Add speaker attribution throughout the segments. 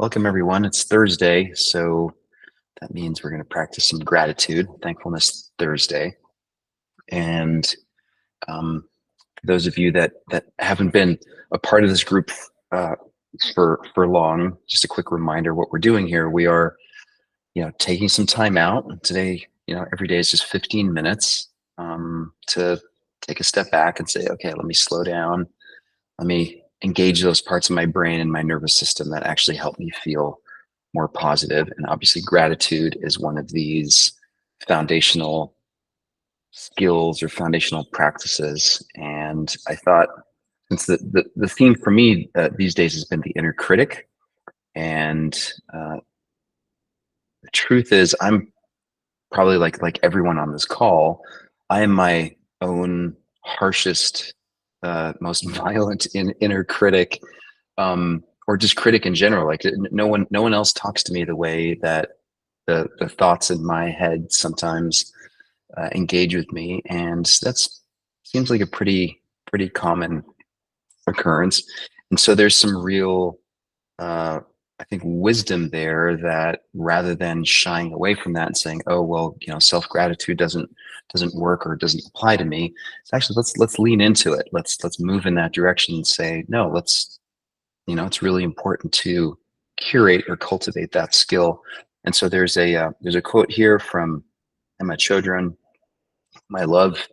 Speaker 1: Welcome, everyone. It's Thursday, so that means we're going to practice some gratitude, Thankfulness Thursday. And for those of you that haven't been a part of this group uh, for long, just a quick reminder: what we're doing here, we are, taking some time out today. Every day is just 15 minutes to take a step back and say, okay, let me slow down. Let me engage those parts of my brain and my nervous system that actually help me feel more positive. And obviously, gratitude is one of these foundational skills or foundational practices. And I thought, since the theme for me these days has been the inner critic, and the truth is, I'm probably like everyone on this call, I am my own harshest, most violent inner critic, or just critic in general. Like no one else talks to me the way that the thoughts in my head sometimes engage with me, and that's seems like a pretty common occurrence. And so there's some real, I think, wisdom there, that rather than shying away from that and saying, "Oh well, self gratitude doesn't work or doesn't apply to me," it's actually, let's lean into it. Let's move in that direction and say, no, it's really important to curate or cultivate that skill. And so there's a quote here from Emma Chodron: "My love,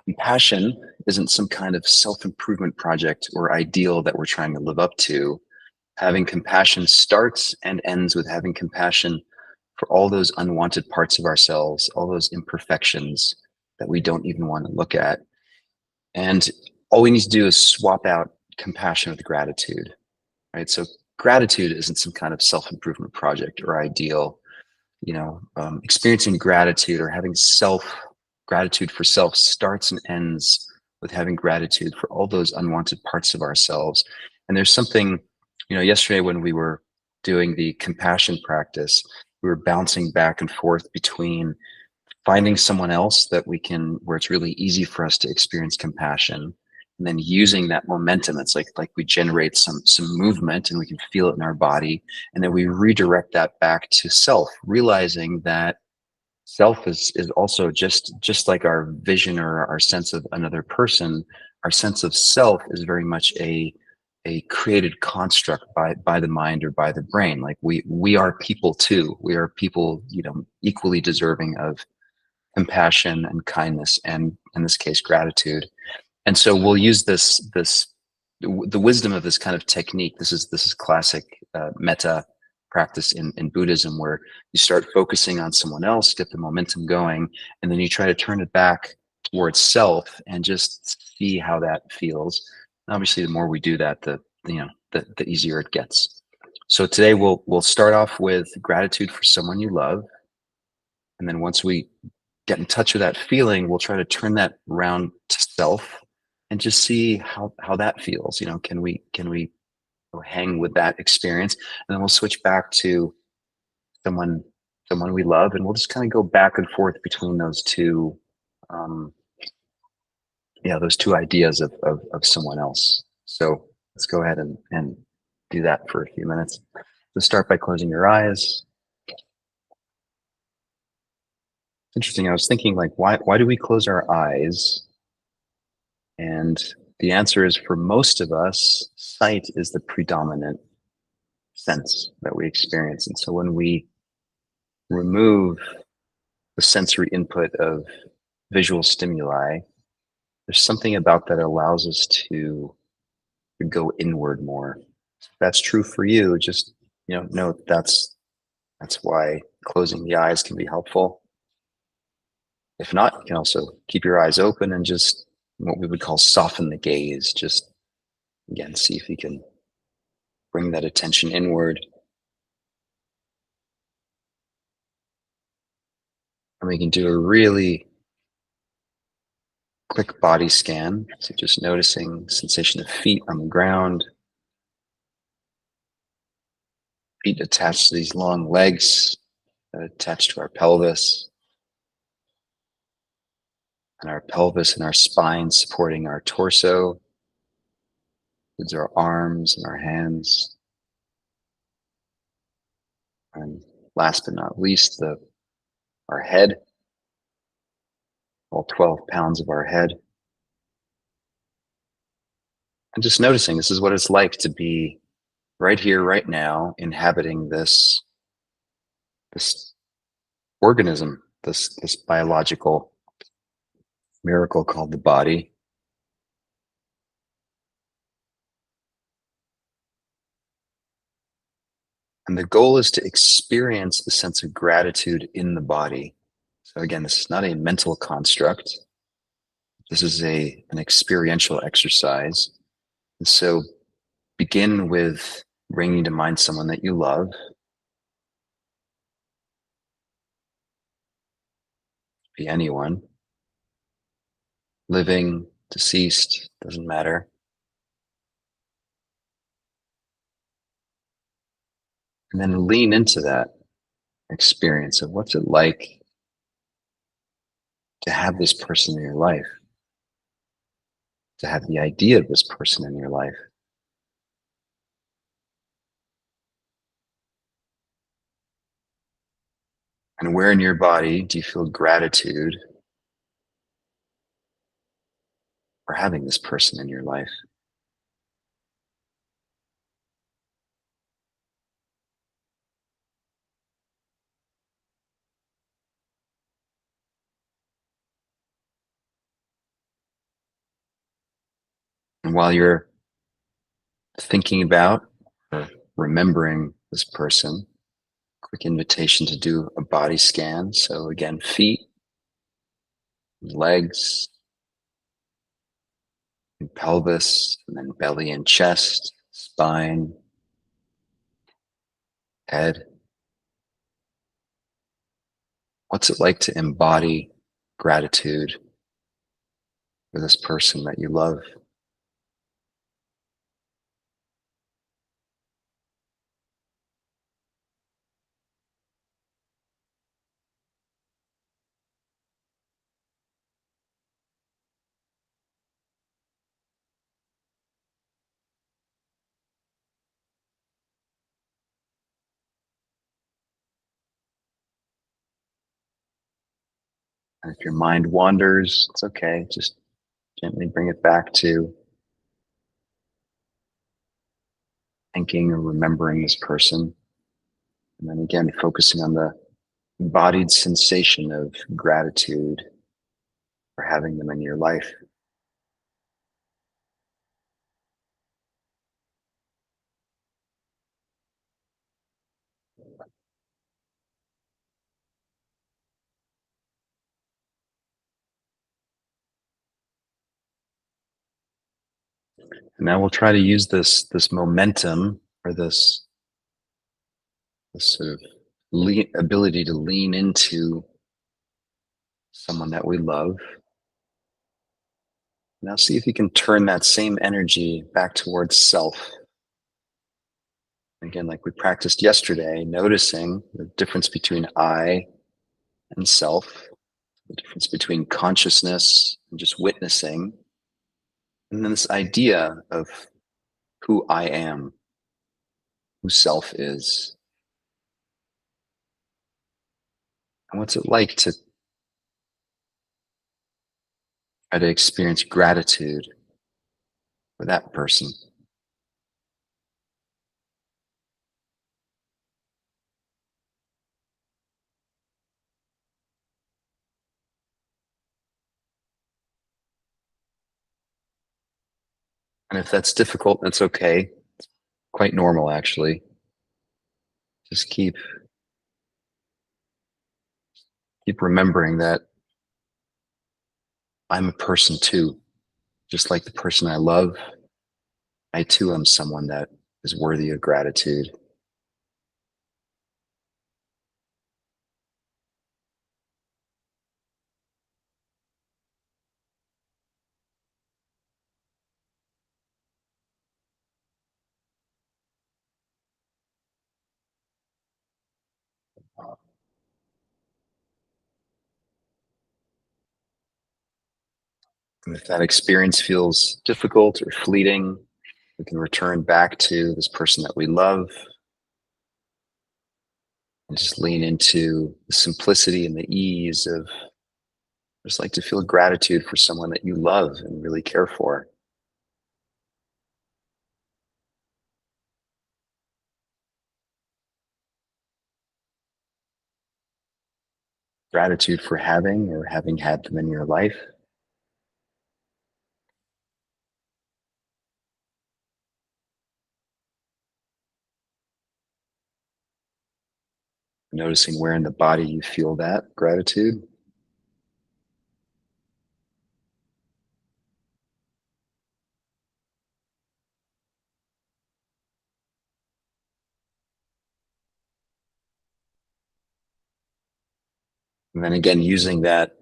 Speaker 1: compassion isn't some kind of self-improvement project or ideal that we're trying to live up to. Having compassion starts and ends with having compassion for all those unwanted parts of ourselves, all those imperfections that we don't even want to look at. And all we need to do is swap out compassion with gratitude." Right? So gratitude isn't some kind of self-improvement project or ideal. Experiencing gratitude or having gratitude for self starts and ends with having gratitude for all those unwanted parts of ourselves. And there's something, yesterday when we were doing the compassion practice, we were bouncing back and forth between finding someone else where it's really easy for us to experience compassion, and then using that momentum. It's like we generate some movement and we can feel it in our body, and then we redirect that back to self, realizing that self is also just like our vision or our sense of another person. Our sense of self is very much a created construct by the mind or by the brain. Like we are people too. We are people, equally deserving of compassion and kindness, and in this case, gratitude. And so we'll use the wisdom of this kind of technique. This is classic metta practice in Buddhism, where you start focusing on someone else, get the momentum going, and then you try to turn it back towards self and just see how that feels. And obviously, the more we do that, the easier it gets. So today we'll start off with gratitude for someone you love, and then once we get in touch with that feeling, we'll try to turn that around to self and just see how that feels. Can we hang with that experience, and then we'll switch back to someone someone we love, and we'll just kind of go back and forth between those two, um, those two ideas of someone else. So let's go ahead and do that for a few minutes. So start by closing your eyes. It's interesting. I was thinking, like, why do we close our eyes? And the answer is, for most of us, sight is the predominant sense that we experience. And so when we remove the sensory input of visual stimuli, there's something about that allows us to go inward more. If that's true for you, just know that's why closing the eyes can be helpful. If not, you can also keep your eyes open and just what we would call soften the gaze. Just again, see if you can bring that attention inward. And we can do a really quick body scan. So just noticing sensation of feet on the ground, feet attached to these long legs that attach to our pelvis, and our pelvis and our spine supporting our torso, with our arms and our hands. And last but not least, our head, all 12 pounds of our head. And just noticing this is what it's like to be right here, right now, inhabiting this organism, this biological miracle called the body. And the goal is to experience the sense of gratitude in the body. So again, this is not a mental construct. This is an experiential exercise. And so begin with bringing to mind someone that you love, be anyone, living, deceased, doesn't matter. And then lean into that experience of what's it like to have this person in your life, to have the idea of this person in your life. And where in your body do you feel gratitude for having this person in your life? And while you're thinking about or remembering this person, quick invitation to do a body scan. So again, feet, legs, and pelvis, and then belly and chest, spine, head. What's it like to embody gratitude for this person that you love? And if your mind wanders, it's okay. Just gently bring it back to thinking or remembering this person. And then again, focusing on the embodied sensation of gratitude for having them in your life. And now we'll try to use this momentum or this sort of ability to lean into someone that we love. Now see if you can turn that same energy back towards self. Again, like we practiced yesterday, noticing the difference between I and self, the difference between consciousness and just witnessing, and then this idea of who I am, who self is, and what's it like to try to experience gratitude for that person. And if that's difficult, that's okay. Quite normal, actually. Just keep remembering that I'm a person too, just like the person I love. I too am someone that is worthy of gratitude. And if that experience feels difficult or fleeting, we can return back to this person that we love And just lean into the simplicity and the ease of just like to feel gratitude for someone that you love and really care for. Gratitude for having or having had them in your life. Noticing where in the body you feel that gratitude. And then again, using that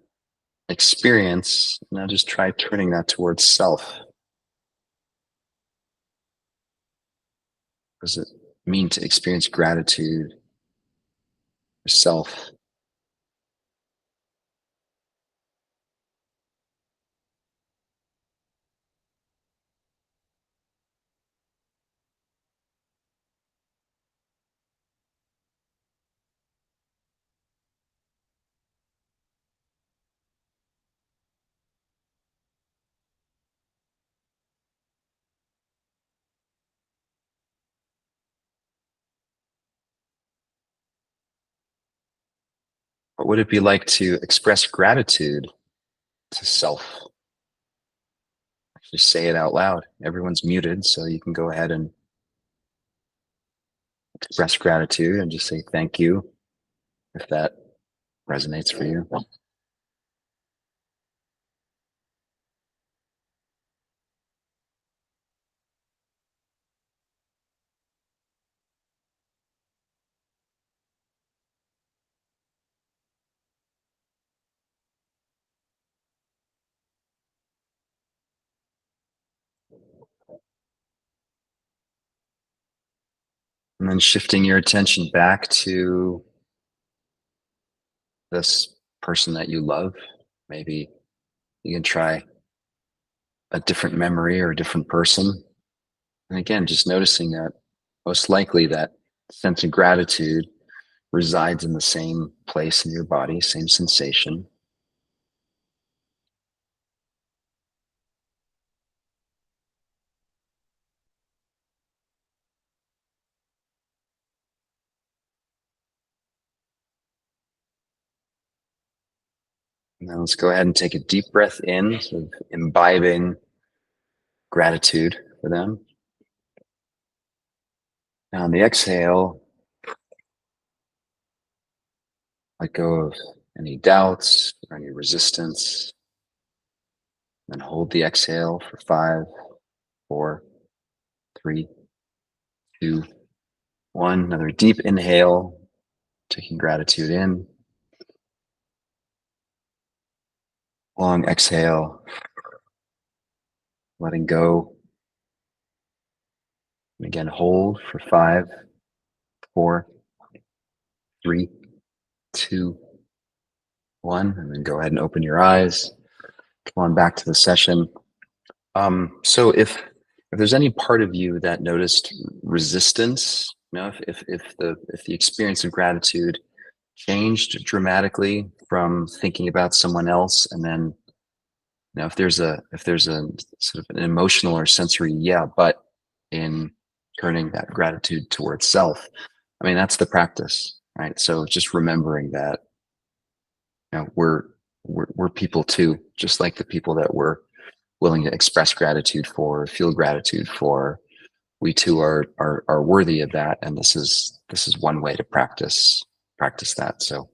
Speaker 1: experience, now just try turning that towards self. What does it mean to experience gratitude for self? What would it be like to express gratitude to self? Just say it out loud. Everyone's muted, so you can go ahead and express gratitude and just say thank you if that resonates for you. And then shifting your attention back to this person that you love. Maybe you can try a different memory or a different person. And again, just noticing that most likely that sense of gratitude resides in the same place in your body, same sensation. Now let's go ahead and take a deep breath in, sort of imbibing gratitude for them. Now on the exhale, let go of any doubts or any resistance. And hold the exhale for 5, 4, 3, 2, 1. Another deep inhale, taking gratitude in. Long exhale, letting go. And again, hold for 5, 4, 3, 2, 1. And then go ahead and open your eyes. Come on back to the session. So if there's any part of you that noticed resistance, if the experience of gratitude changed dramatically from thinking about someone else, and then if there's a sort of an emotional or sensory but in turning that gratitude towards self, I mean that's the practice, right? So just remembering that we're people too, just like the people that we're willing to express gratitude for, feel gratitude for. We too are worthy of that, and this is one way to practice that. So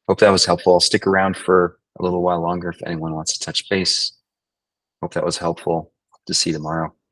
Speaker 1: hope that was helpful. I'll stick around for a little while longer if anyone wants to touch base. Hope that was helpful. To see you tomorrow.